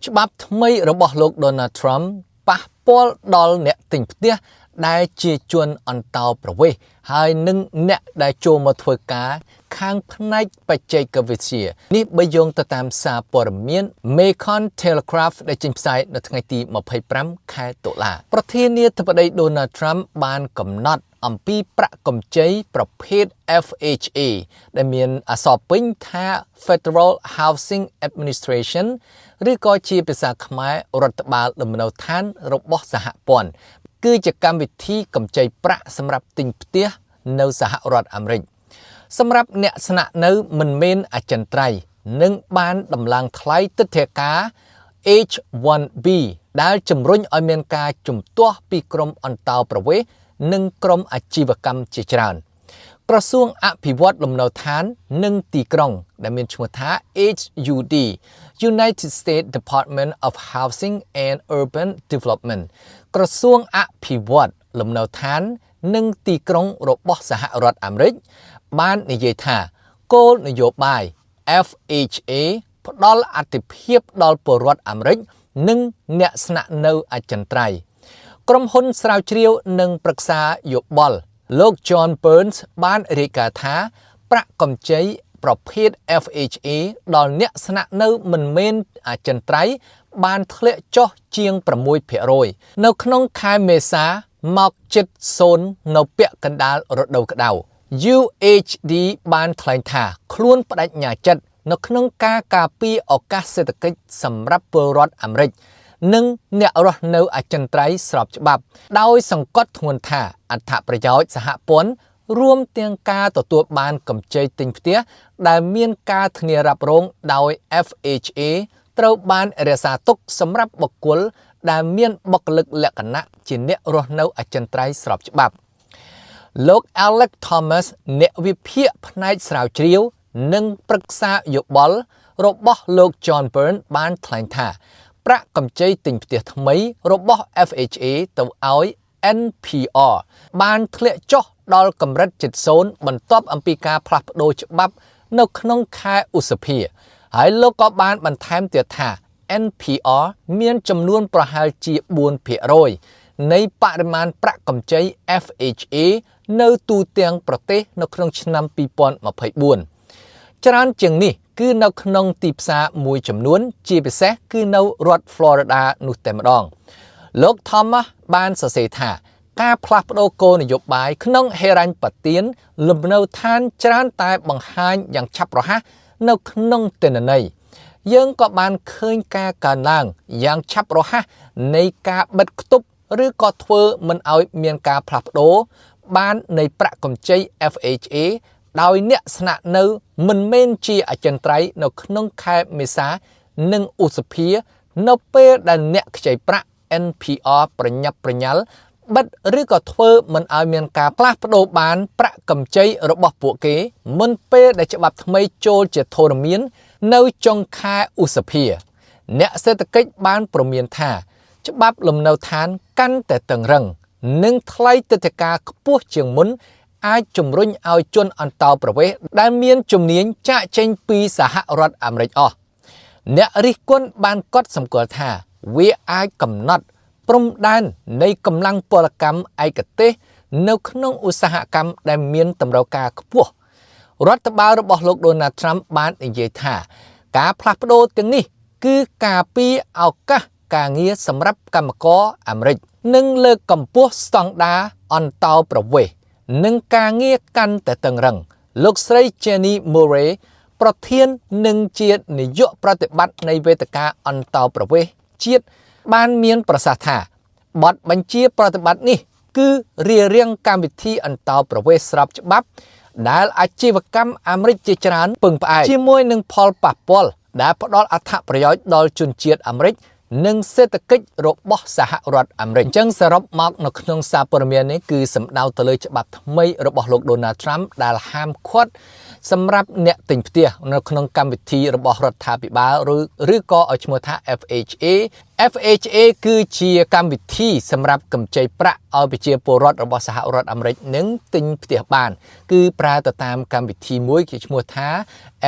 ច្បាប់ថ្មីរបស់លោក Donald Trump ប៉ះពាល់ដល់អ្នកទិញផ្ទះដែលជាជនអន្តោប្រវេសន៍ហើយនឹងអ្នកដែលចូលមកធ្វើការខាងផ្នែកបច្ចេកវិទ្យានេះបើយោងទៅតាមសារព័ត៌មាន Macon Telegraph ដែលចេញផ្សាយនៅថ្ងៃទី25 ខែតុលាប្រធានាធិបតី Donald Trump បានកំណត់អំពីប្រាក់កម្ចីប្រភេទ FHA ដែលមានអក្សរពេញថា Federal Housing Administration ឬក៏ជាភាសាខ្មែររដ្ឋបាលលំនៅឋានរបស់សហព័ន្ធគឺជាកម្មវិធីកម្ចីប្រាក់សម្រាប់ទិញផ្ទះនៅសហរដ្ឋអាមេរិកសម្រាប់អ្នកស្នាក់នៅមិនមែនអចិន្ត្រៃយ៍នឹងបានដំឡើងថ្លៃទិដ្ឋាការ H1B ដែលជំរុញឲ្យមានការជំទាស់ពីក្រុមអន្តោប្រវេសន៍និងក្រុមអាជីវកម្មជាច្រើនក្រសួងអភិវឌ្ឍលំនៅឋាននិងទីក្រុងដែលមានឈ្មោះថា HUD United States Department of Housing and Urban Development ក្រសួងអភិវឌ្ឍលំនៅឋាននិងទីក្រុងរបស់សហរដ្ឋអាមេរិកបាននិយាយថាគោលនយោបាយ FHA ផ្ដល់អាទិភាពដល់ពលរដ្ឋអាមេរិកនិងអ្នកស្នាក់នៅអចិន្ត្រៃយ៍ក្រុមហ៊ុនស្រាវជ្រាវនិងប្រឹក្សាយោបល់លោក John Burns បានរាយការណ៍ថាប្រាក់កម្ចីប្រភេទ FHA ដល់អ្នកស្នាក់នៅមិនមែនអចិន្ត្រៃយ៍បានធ្លាក់ចុះជាង 6% នៅក្នុងខែមេសាមកជិត0នៅពាក់កណ្ដាលរដូវក្តៅ UHD បានថ្លែងថាខ្លួនបដិញ្ញាចិត្តនៅក្នុងការការពារឱកាសសេដ្ឋកិច្ចសម្រាប់ពលរដ្ឋអាមេរិកនិងអ្នករស់នៅអចិន្ត្រៃយ៍ស្របច្បាប់ដោយសង្កត់ធ្ងន់ថាអត្ថប្រយោជន៍សហព័ន្ធរួមទាំងការទទួលបានកម្ចីទិញផ្ទះដែលមានការធានារ៉ាប់រងដោយ FHA ត្រូវបានរក្សាទុកសម្រាប់បុគ្គលដែលមានបុគ្គលិកលក្ខណៈជាអ្នករស់នៅអចិន្ត្រៃយ៍ស្របច្បាប់លោក Alex Thomas អ្នកវិភាគផ្នែកស្រាវជ្រាវនិងប្រឹក្សាយោបល់របស់លោក John Burns បានថ្លែងថាប្រាក់កម្ចីទិញផ្ទះថ្មីរបស់ FHA ទៅឲ្យ NPR បានធ្លាក់ចុះដល់កម្រិតជិត0បន្ទាប់អំពីការផ្លាស់ប្ដូរច្បាប់នៅក្នុងខែឧសភាហើយលោកក៏បានបន្ថែមទៀតថា NPR មានចំនួនប្រហែលជា 4% នៃបរិមាណប្រាក់កម្ចី FHA នៅទូទាំងប្រទេសនៅក្នុងឆ្នាំ2024ច្រើនជាងនេះគឺនៅក្នុងទីផ្សារមួយចំនួនជាពិសេសគឺនៅរដ្ឋ Florida នោះតែម្ដងលោក Thomas បានសរសេរថាការផ្លាស់ប្ដូរគោលនយោបាយក្នុងហេរញ្ញប្បទានលំនៅឋានច្រើនតែបង្ហាញយ៉ាងឆាប់រហ័សនៅក្នុងទិន្នន័យយើងក៏បានឃើញការកើនឡើងយ៉ាងឆាប់រហ័សនៃការបិទគប់ឬក៏ធ្វើមិនឲ្យមានការផ្លាស់ប្ដូរបាននៃប្រាក់កម្ចី FHA ដោយអ្នកស្នាក់នៅមិនមែនជាអចិន្ត្រៃយ៍នៅក្នុងខែមេសានិងឧសភានៅពេលដែលអ្នកខ្ចីប្រាក់ NPR ប្រញាប់ប្រញាល់បិទឬក៏ធ្វើមិនឲ្យមានការផ្លាស់ប្ដូរបានប្រាក់កម្ចីរបស់ពួកគេមុនពេលដែលច្បាប់ថ្មីចូលជាធរមាននៅចុងខែឧសភាអ្នកសេដ្ឋកិច្ចបានព្រមានថាច្បាប់លំនៅឋានកាន់តែតឹងរ៉ឹងនិងថ្លៃទិដ្ឋាការខ្ពស់ជាងមុនអាចជំរុញឲ្យជនអន្តោប្រវេសន៍ដែលមានជំនាញចាកចេញពីសហរដ្ឋអាមេរិកអស់អ្នករិះគន់បានកត់សម្គាល់ថាវាអាចកំណត់ព្រំដែននៃកម្លាំងពលកម្មឯកទេសនៅក្នុងឧស្សាហកម្មដែលមានតម្រូវការខ្ពស់រដ្ឋបាលរបស់លោក Donald Trump បាននិយាយថាការផ្លាស់ប្ដូរទាំងនេះគឺការពារឱកាសការងារសម្រាប់កម្មករអាមេរិកនិងលើកកម្ពស់ស្តង់ដារអន្តោប្រវេសន៍និងការងារកាន់តែតឹងរ៉ឹងលោកស្រី Jenny Murray ប្រធាននិងជានាយកប្រតិបត្តិនៃវេទិកាអន្តោប្រវេសន៍ជាតិបានមានប្រសាសន៍ថាបទបញ្ជាប្រតិបត្តិនេះគឺរារាំងកម្មវិធីអន្តោប្រវេសន៍ស្របច្បាប់ដែលអាជីវកម្មអាមេរិកជាច្រើនពឹងផ្អែកជាមួយនឹងផលប៉ះពាល់ដែលផ្ដល់អត្ថប្រយោជន៍ដល់ជនជាតិអាមេរិកនិងសេដ្ឋកិច្ចរបស់សហរដ្ឋអាមេរិកអញ្ចឹងសរុបមកនៅក្នុងសារព័ត៌មាននេះគឺសំដៅទៅលើច្បាប់ថ្មីរបស់លោក Donald Trump ដែលហាមឃាត់សម្រាប់អ្នកទិញផ្ទះនៅក្នុងកម្មវិធីរបស់រដ្ឋាភិបាលឬក៏ឲ្យឈ្មោះថា FHA FHA គឺជាកម្មវិធីសម្រាប់កម្ចីប្រាក់ឲ្យប្រជាពលរដ្ឋរបស់សហរដ្ឋអាមេរិកនឹងទិញផ្ទះបានគឺប្រើទៅតាមកម្មវិធីមួយគេឈ្មោះថា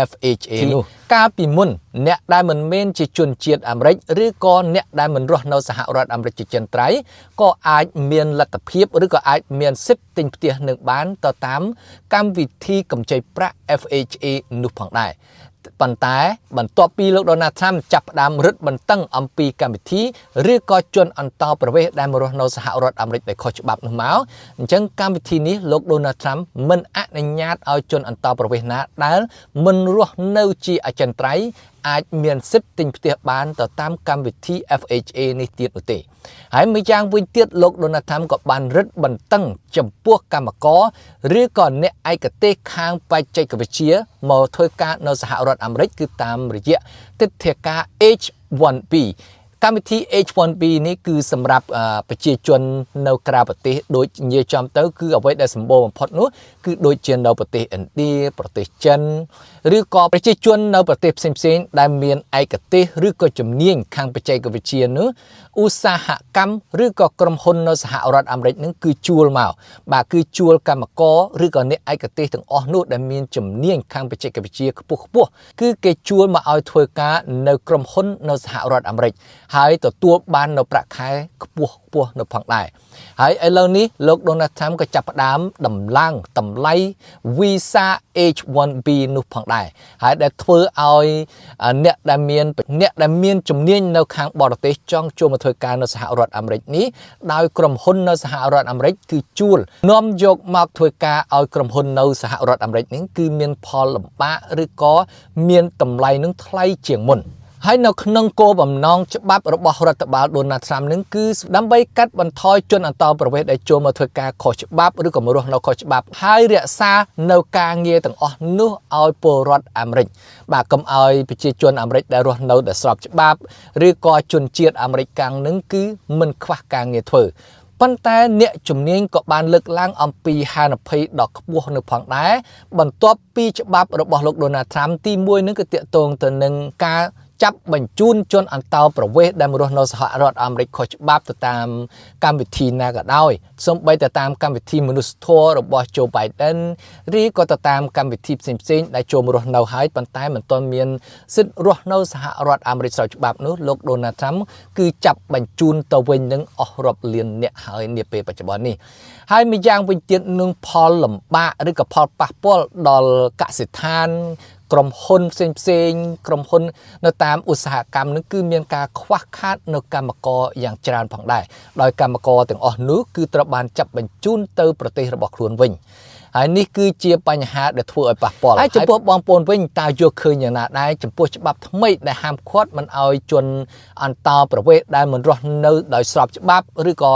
FHA នោះកាលពីមុនអ្នកដែលមិនមែនជាជនជាតិអាមេរិកឬក៏អ្នកដែលមិនរស់នៅសហរដ្ឋអាមេរិកជាចិនត្រៃក៏អាចមានលទ្ធភាពឬក៏អាចមានសិទ្ធិទិញផ្ទះនឹងបានទៅតាមកម្មវិធីកម្ចីប្រាក់ FHA នោះផងដែរប៉ុន្តែបន្ទាប់ពីលោក Donald Trump ចាប់ផ្ដើមរឹតបន្តឹងអំពីកម្មវិធីឬក៏ជនអន្តោប្រវេសន៍ដែលមករស់នៅសហរដ្ឋអាមេរិកដែលខុសច្បាប់នោះមកអញ្ចឹងកម្មវិធីនេះលោក Donald Trump មិនអនុញ្ញាតឲ្យជនអន្តោប្រវេសន៍ណាដែលមិនរស់នៅជាអចិន្ត្រៃយ៍អាចមានសិទ្ធិទិញផ្ទះបានទៅតាមកម្មវិធី FHA នេះទៀតនោះទេហើយមួយយ៉ាងវិញទៀតលោក Donald Trump ក៏បានរឹតបន្តឹងចំពោះកម្មករឬក៏អ្នកឯកទេសខាងបច្ចេកវិទ្យាមកធ្វើការនៅសហរដ្ឋអាមេរិកគឺតាមរយៈទិដ្ឋាការ H1B កម្មវិធី H1B នេះគឺសម្រាប់ប្រជាជននៅក្រៅប្រទេសដូចនិយាយចំទៅគឺអ្វីដែលសម្បូរបំផុតនោះគឺដូចជានៅប្រទេសឥណ្ឌាប្រទេសចិនឬក៏ប្រជាជននៅប្រទេសផ្សេងៗដែលមានឯកទេសឬក៏ជំនាញខាងបច្ចេកវិទ្យានោះឧស្សាហកម្មឬក៏ក្រុមហ៊ុននៅសហរដ្ឋអាមេរិកនឹងគឺជួលមកបាទគឺជួលកម្មករឬក៏អ្នកឯកទេសទាំងអស់នោះដែលមានជំនាញខាងបច្ចេកវិទ្យាខ្ពស់គឺគេជួលមកឲ្យធ្វើការនៅក្រុមហ៊ុននៅសហរដ្ឋអាមេរិកហើយទទួលបាននៅប្រាក់ខែខ្ពស់នៅផងដែរហើយឥឡូវនេះលោក Donald Trump ក៏ចាប់ផ្ដើមដំឡើងតម្លៃ Visa H1B នោះផងដែរហើយដែលធ្វើឲ្យអ្នកដែលមានជំនាញនៅខាងបរទេសចង់ចូលមកធ្វើការនៅសហរដ្ឋអាមេរិកនេះដោយក្រុមហ៊ុននៅសហរដ្ឋអាមេរិកគឺជួលនាំយកមកធ្វើការឲ្យក្រុមហ៊ុននៅសហរដ្ឋអាមេរិកនេះគឺមានផលលំបាកឬក៏មានតម្លៃនឹងថ្លៃជាងមុនហើយនៅក្នុងគោលបំណងច្បាប់របស់រដ្ឋបាល Donald Trump នឹងគឺដើម្បីកាត់បន្ថយជនអន្តោប្រវេសន៍ដែលចូលមកធ្វើការខុសច្បាប់ឬក៏មករស់នៅខុសច្បាប់ហើយរក្សានៅការងារទាំងអស់នោះឲ្យពលរដ្ឋអាមេរិកបាទកុំឲ្យប្រជាជនអាមេរិកដែលរស់នៅដែលស្របច្បាប់ឬក៏ជនជាតិអាមេរិកកាំងនឹងគឺមិនខ្វះការងារធ្វើប៉ុន្តែអ្នកជំនាញក៏បានលើកឡើងអំពីហានិភ័យដ៏ខ្ពស់នៅផងដែរបន្ទាប់ពីច្បាប់របស់លោក Donald Trump ទី1នឹងគឺទាក់ទងទៅនឹងការចាប់បញ្ជូនជនអន្តោប្រវេសន៍ដែលមករស់នៅសហរដ្ឋអាមេរិកខុសច្បាប់ទៅតាមកម្មវិធីណាក៏ដោយសូម្បីតែតាមកម្មវិធីមនុស្សធម៌របស់ Joe Biden ឬក៏ទៅតាមកម្មវិធីផ្សេងៗដែលចូលមករស់នៅហើយប៉ុន្តែមិនទាន់មានសិទ្ធិរស់នៅសហរដ្ឋអាមេរិកស្របច្បាប់នោះលោក Donald Trump គឺចាប់បញ្ជូនទៅវិញនឹងអស់រាប់លានអ្នកហើយនាពេលបច្ចុប្បន្ននេះហើយម្យ៉ាងវិញទៀតនឹងផលលំបាកឬក៏ផលប៉ះពាល់ដល់កសិដ្ឋានក្រុមហ៊ុនផ្សេងក្រុមហ៊ុននៅតាមឧស្សាហកម្មនឹងគឺមានការខ្វះខាតនៅកម្មករយ៉ាងច្រើនផងដែរដោយកម្មករទាំងអស់នោះគឺត្រូវបានចាប់បញ្ជូនទៅប្រទេសរបស់ខ្លួនវិញហើយនេះគឺជាបញ្ហាដែលធ្វើឲ្យប៉ះពាល់ហើយចំពោះបងប្អូនវិញតើយល់ឃើញយ៉ាងណាដែរចំពោះច្បាប់ថ្មីដែលហាមឃាត់មិនឲ្យជនអន្តោប្រវេសន៍ដែលមិនរស់នៅដោយស្របច្បាប់ឬក៏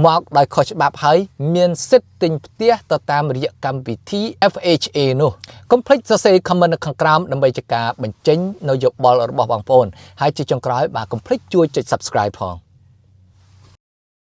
មកដោយខុសច្បាប់ហើយមានសិទ្ធិទិញផ្ទះទៅតាមរយៈកម្មវិធី FHA នោះកុំភ្លេចសរសេរ comment នៅខាងក្រោមដើម្បីជាការបញ្ចេញនៅយោបល់របស់បងប្អូនហើយជាចុងក្រោយបាទកុំភ្លេចជួយចុច subscribe ផង